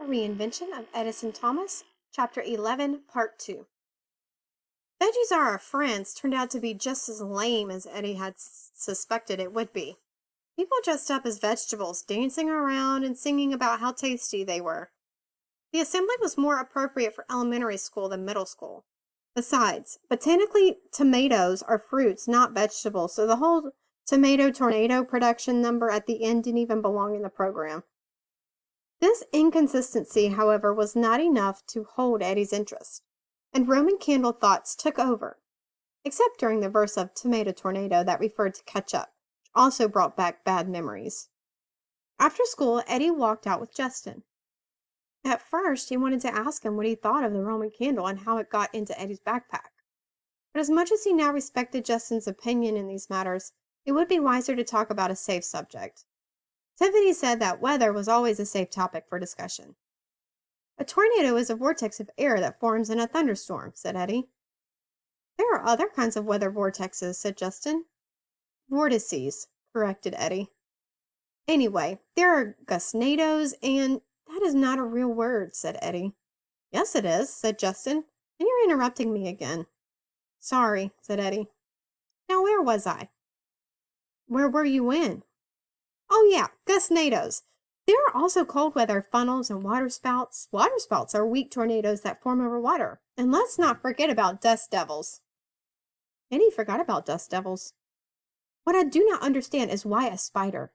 Reinvention of Edison Thomas, Chapter 11, Part 2. Veggies Are Our Friends turned out to be just as lame as Eddie had suspected it would be. People dressed up as vegetables, dancing around and singing about how tasty they were. The assembly was more appropriate for elementary school than middle school. Besides, botanically, tomatoes are fruits, not vegetables, so the whole tomato tornado production number at the end didn't even belong in the program. This inconsistency, however, was not enough to hold Eddie's interest, and Roman candle thoughts took over, except during the verse of Tomato Tornado that referred to ketchup, which also brought back bad memories. After school, Eddie walked out with Justin. At first, he wanted to ask him what he thought of the Roman candle and how it got into Eddie's backpack. But as much as he now respected Justin's opinion in these matters, it would be wiser to talk about a safe subject. Tiffany said that weather was always a safe topic for discussion. A tornado is a vortex of air that forms in a thunderstorm, said Eddie. There are other kinds of weather vortexes, said Justin. Vortices, corrected Eddie. Anyway, there are gustnadoes, and that is not a real word, said Eddie. Yes, it is, said Justin, and you're interrupting me again. Sorry, said Eddie. Now, where was I? Where were you in? Oh, yeah, gustnadoes. There are also cold weather funnels and waterspouts. Waterspouts are weak tornadoes that form over water. And let's not forget about dust devils. Eddie forgot about dust devils. What I do not understand is why a spider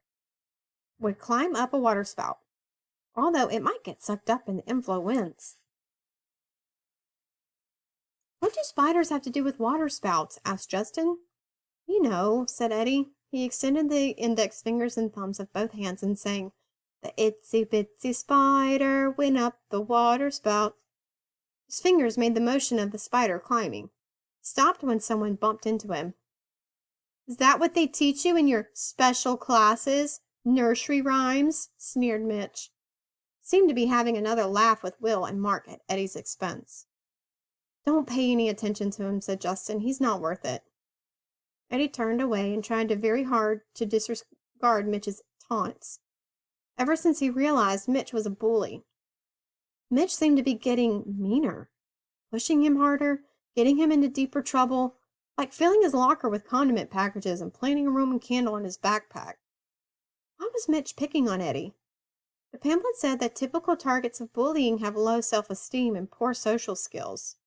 would climb up a waterspout, although it might get sucked up in the inflow winds. What do spiders have to do with waterspouts? Asked Justin. You know, said Eddie. He extended the index fingers and thumbs of both hands and sang, "The itsy bitsy spider went up the water spout." His fingers made the motion of the spider climbing. Stopped when someone bumped into him. Is that what they teach you in your special classes? Nursery rhymes? Sneered Mitch. Seemed to be having another laugh with Will and Mark at Eddie's expense. Don't pay any attention to him, said Justin. He's not worth it. Eddie turned away and tried very hard to disregard Mitch's taunts. Ever since he realized Mitch was a bully, Mitch seemed to be getting meaner, pushing him harder, getting him into deeper trouble, like filling his locker with condiment packages and planting a Roman candle in his backpack. Why was Mitch picking on Eddie? The pamphlet said that typical targets of bullying have low self-esteem and poor social skills.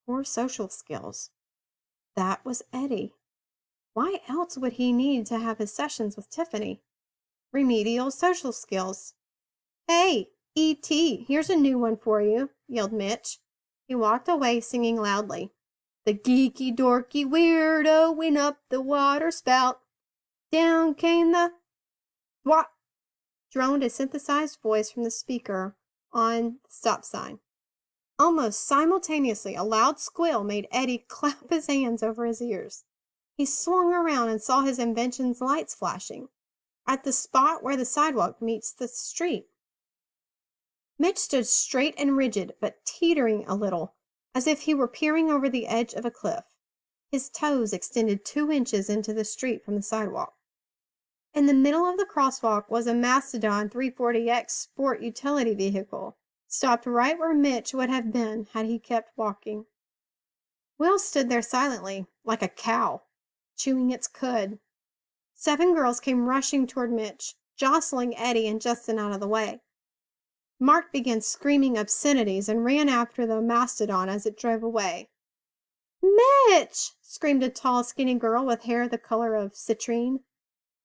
Poor social skills. That was Eddie. Why else would he need to have his sessions with Tiffany? Remedial social skills. Hey, E.T., here's a new one for you, yelled Mitch. He walked away singing loudly. The geeky dorky weirdo went up the water spout. Down came the... What? Droned a synthesized voice from the speaker on the stop sign. Almost simultaneously, a loud squeal made Eddie clap his hands over his ears. He swung around and saw his invention's lights flashing at the spot where the sidewalk meets the street. Mitch stood straight and rigid, but teetering a little, as if he were peering over the edge of a cliff. His toes extended 2 inches into the street from the sidewalk. In the middle of the crosswalk was a Mastodon 340X sport utility vehicle, stopped right where Mitch would have been had he kept walking. Will stood there silently, like a cow, chewing its cud. 7 girls came rushing toward Mitch, jostling Eddie and Justin out of the way. Mark began screaming obscenities and ran after the Mastodon as it drove away. Mitch! Screamed a tall, skinny girl with hair the color of citrine.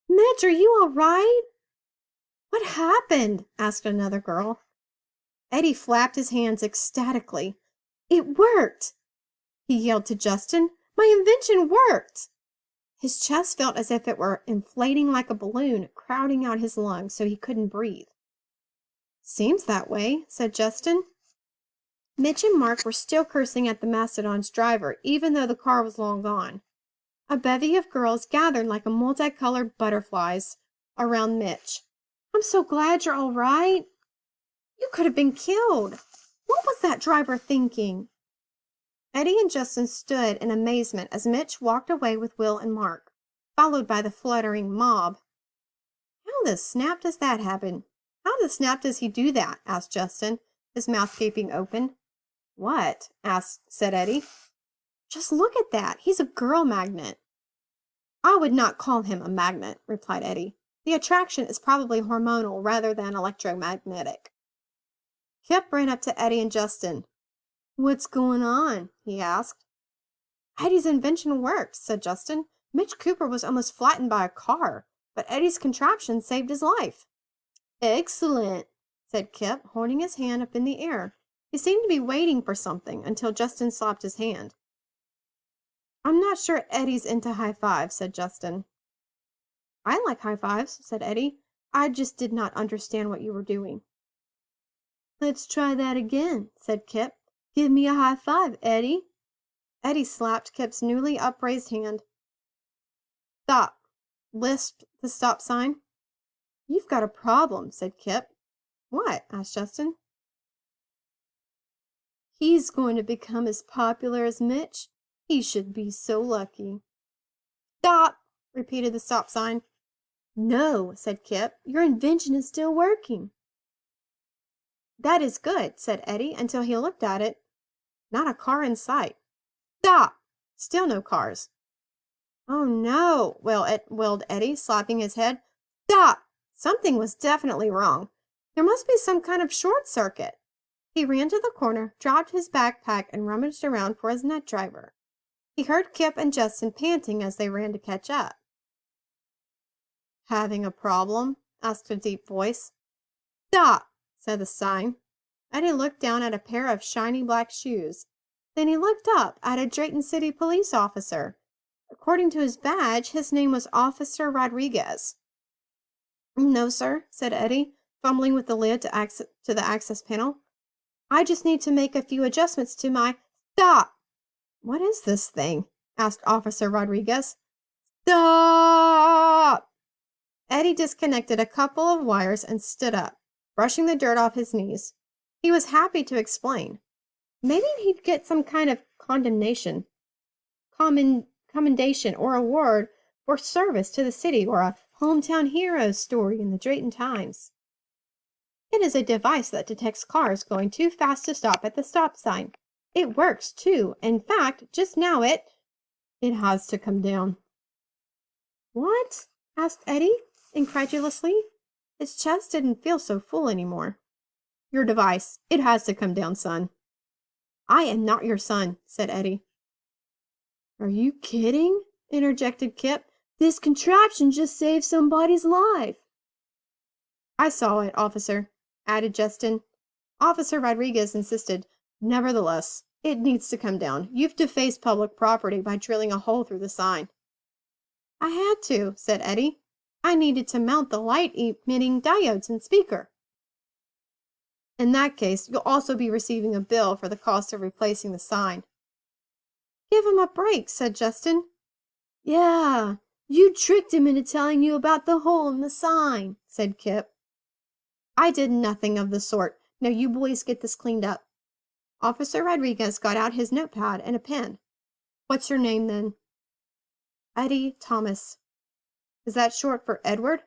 Mitch, are you all right? What happened? Asked another girl. Eddie flapped his hands ecstatically. It worked! He yelled to Justin. My invention worked! His chest felt as if it were inflating like a balloon, crowding out his lungs so he couldn't breathe. Seems that way, said Justin. Mitch and Mark were still cursing at the Mastodon's driver, even though the car was long gone. A bevy of girls gathered like a multicolored butterflies around Mitch. I'm so glad you're all right. You could have been killed. What was that driver thinking? Eddie and Justin stood in amazement as Mitch walked away with Will and Mark, followed by the fluttering mob. How the snap does that happen? How the snap does he do that? Asked Justin, his mouth gaping open. What? said Eddie. Just look at that. He's a girl magnet. I would not call him a magnet, replied Eddie. The attraction is probably hormonal rather than electromagnetic. Kip ran up to Eddie and Justin. What's going on? He asked. Eddie's invention works, said Justin. Mitch Cooper was almost flattened by a car, but Eddie's contraption saved his life. Excellent, said Kip, holding his hand up in the air. He seemed to be waiting for something until Justin slapped his hand. I'm not sure Eddie's into high fives, said Justin. I like high fives, said Eddie. I just did not understand what you were doing. Let's try that again, said Kip. Give me a high five, Eddie. Eddie slapped Kip's newly upraised hand. Stop, lisped the stop sign. You've got a problem, said Kip. What? Asked Justin. He's going to become as popular as Mitch. He should be so lucky. Stop, repeated the stop sign. No, said Kip. Your invention is still working. That is good, said Eddie, until he looked at it. Not a car in sight. Stop! Still no cars. Oh no, wailed Eddie, slapping his head. Stop! Something was definitely wrong. There must be some kind of short circuit. He ran to the corner, dropped his backpack, and rummaged around for his nut driver. He heard Kip and Justin panting as they ran to catch up. Having a problem? Asked a deep voice. Stop, said the sign. Eddie looked down at a pair of shiny black shoes. Then he looked up at a Drayton City police officer. According to his badge, his name was Officer Rodriguez. No, sir, said Eddie, fumbling with the lid to the access panel. I just need to make a few adjustments to my... Stop! What is this thing? Asked Officer Rodriguez. Stop! Eddie disconnected a couple of wires and stood up, brushing the dirt off his knees. He was happy to explain. Maybe he'd get some kind of commendation or award for service to the city or a hometown hero story in the Drayton Times. It is a device that detects cars going too fast to stop at the stop sign. It works, too. In fact, just now it has to come down. What? Asked Eddie, incredulously. His chest didn't feel so full anymore. Your device. It has to come down, son. I am not your son, said Eddie. Are you kidding? Interjected Kip. This contraption just saved somebody's life. I saw it, officer, added Justin. Officer Rodriguez insisted. Nevertheless, it needs to come down. You've defaced public property by drilling a hole through the sign. I had to, said Eddie. I needed to mount the light-emitting diodes and speaker. In that case, you'll also be receiving a bill for the cost of replacing the sign. Give him a break, said Justin. Yeah, you tricked him into telling you about the hole in the sign, said Kip. I did nothing of the sort. Now you boys get this cleaned up. Officer Rodriguez got out his notepad and a pen. What's your name, then? Eddie Thomas. Is that short for Edward?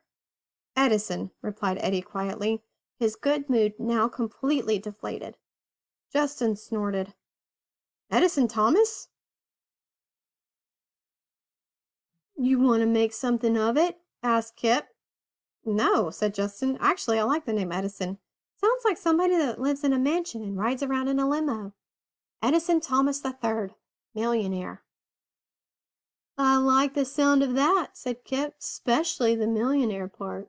Edison, replied Eddie quietly, his good mood now completely deflated. Justin snorted. Edison Thomas? You want to make something of it? Asked Kip. No, said Justin. Actually, I like the name Edison. Sounds like somebody that lives in a mansion and rides around in a limo. Edison Thomas III, millionaire. I like the sound of that, said Kip, especially the millionaire part.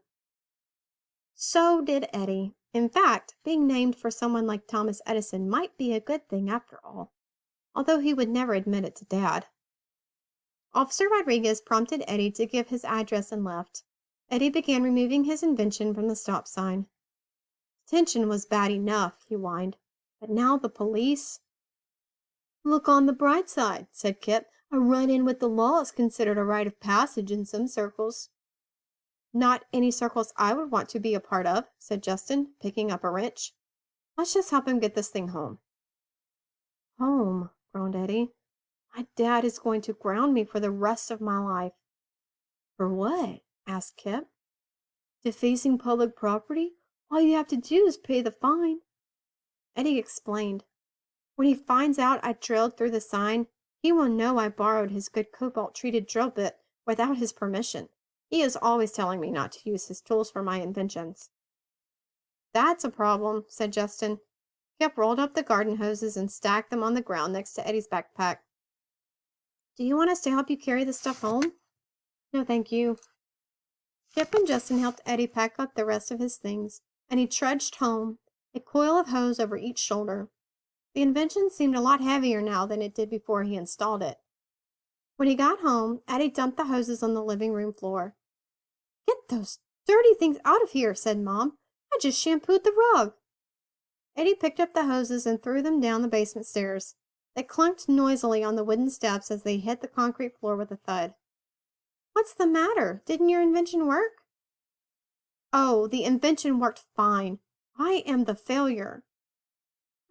So did Eddie. In fact, being named for someone like Thomas Edison might be a good thing after all, although he would never admit it to Dad. Officer Rodriguez prompted Eddie to give his address and left. Eddie began removing his invention from the stop sign. Tension was bad enough, he whined, but now the police. Look on the bright side, said Kip. A run-in with the law is considered a rite of passage in some circles. Not any circles I would want to be a part of, said Justin, picking up a wrench. Let's just help him get this thing home. Home, groaned Eddie. My dad is going to ground me for the rest of my life. For what? Asked Kip. Defacing public property? All you have to do is pay the fine. Eddie explained. When he finds out I drilled through the sign, he will know I borrowed his good cobalt-treated drill bit without his permission. He is always telling me not to use his tools for my inventions. That's a problem, said Justin. Kip rolled up the garden hoses and stacked them on the ground next to Eddie's backpack. Do you want us to help you carry the stuff home? No, thank you. Kip and Justin helped Eddie pack up the rest of his things, and he trudged home, a coil of hose over each shoulder. The invention seemed a lot heavier now than it did before he installed it. When he got home, Eddie dumped the hoses on the living room floor. Get those dirty things out of here, said Mom. I just shampooed the rug. Eddie picked up the hoses and threw them down the basement stairs. They clunked noisily on the wooden steps as they hit the concrete floor with a thud. What's the matter? Didn't your invention work? Oh, the invention worked fine. I am the failure.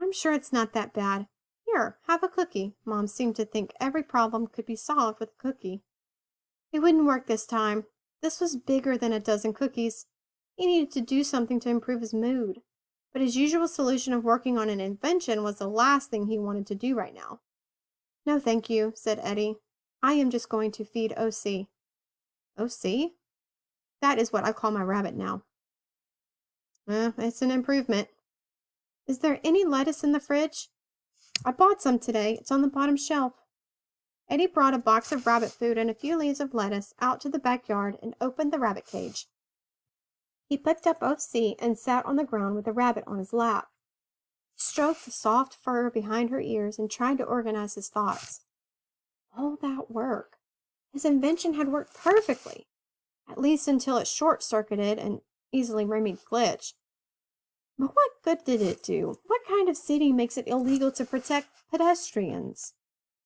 I'm sure it's not that bad. Here, have a cookie. Mom seemed to think every problem could be solved with a cookie. It wouldn't work this time. This was bigger than a dozen cookies. He needed to do something to improve his mood. But his usual solution of working on an invention was the last thing he wanted to do right now. No, thank you, said Eddie. I am just going to feed O.C. O.C.? That is what I call my rabbit now. It's an improvement. Is there any lettuce in the fridge? I bought some today. It's on the bottom shelf. Eddie brought a box of rabbit food and a few leaves of lettuce out to the backyard and opened the rabbit cage. He picked up O.C. and sat on the ground with the rabbit on his lap. He stroked the soft fur behind her ears and tried to organize his thoughts. All that work. His invention had worked perfectly, at least until it short-circuited and easily remedied glitch. But what good did it do? What kind of city makes it illegal to protect pedestrians?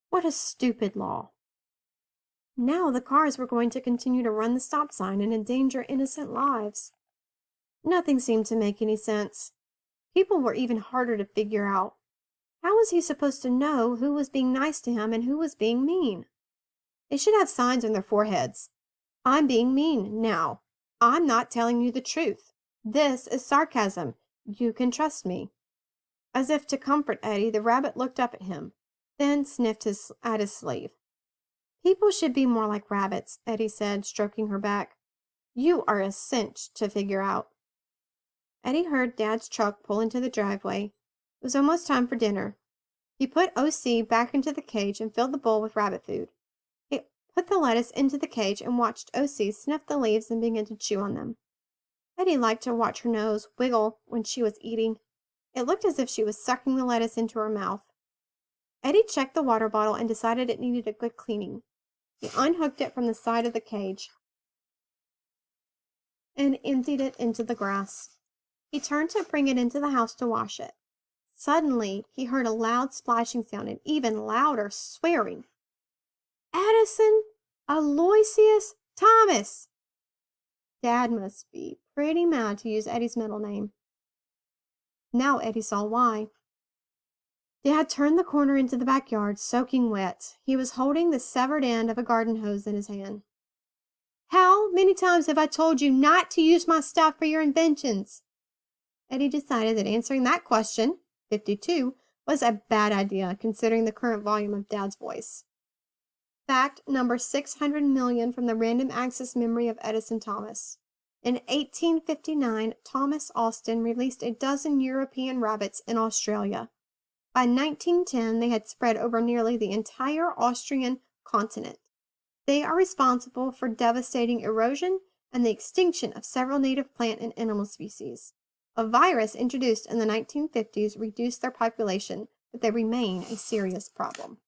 What a stupid law. Now the cars were going to continue to run the stop sign and endanger innocent lives. Nothing seemed to make any sense. People were even harder to figure out. How was he supposed to know who was being nice to him and who was being mean? They should have signs on their foreheads. I'm being mean now. I'm not telling you the truth. This is sarcasm. You can trust me. As if to comfort Eddie, the rabbit looked up at him, then sniffed at his sleeve. People should be more like rabbits, Eddie said, stroking her back. You are a cinch to figure out. Eddie heard Dad's truck pull into the driveway. It was almost time for dinner. He put O.C. back into the cage and filled the bowl with rabbit food. He put the lettuce into the cage and watched O.C. sniff the leaves and begin to chew on them. Eddie liked to watch her nose wiggle when she was eating. It looked as if she was sucking the lettuce into her mouth. Eddie checked the water bottle and decided it needed a good cleaning. He unhooked it from the side of the cage and emptied it into the grass. He turned to bring it into the house to wash it. Suddenly, he heard a loud splashing sound and even louder swearing. Edison, Aloysius, Thomas! Dad must be pretty mad to use Eddie's middle name. Now Eddie saw why. Dad turned the corner into the backyard, soaking wet. He was holding the severed end of a garden hose in his hand. How many times have I told you not to use my stuff for your inventions? Eddie decided that answering that question, 52, was a bad idea considering the current volume of Dad's voice. Fact number 600 million from the random access memory of Edison Thomas. In 1859, Thomas Austin released a dozen European rabbits in Australia. By 1910, they had spread over nearly the entire Austrian continent. They are responsible for devastating erosion and the extinction of several native plant and animal species. A virus introduced in the 1950s reduced their population, but they remain a serious problem.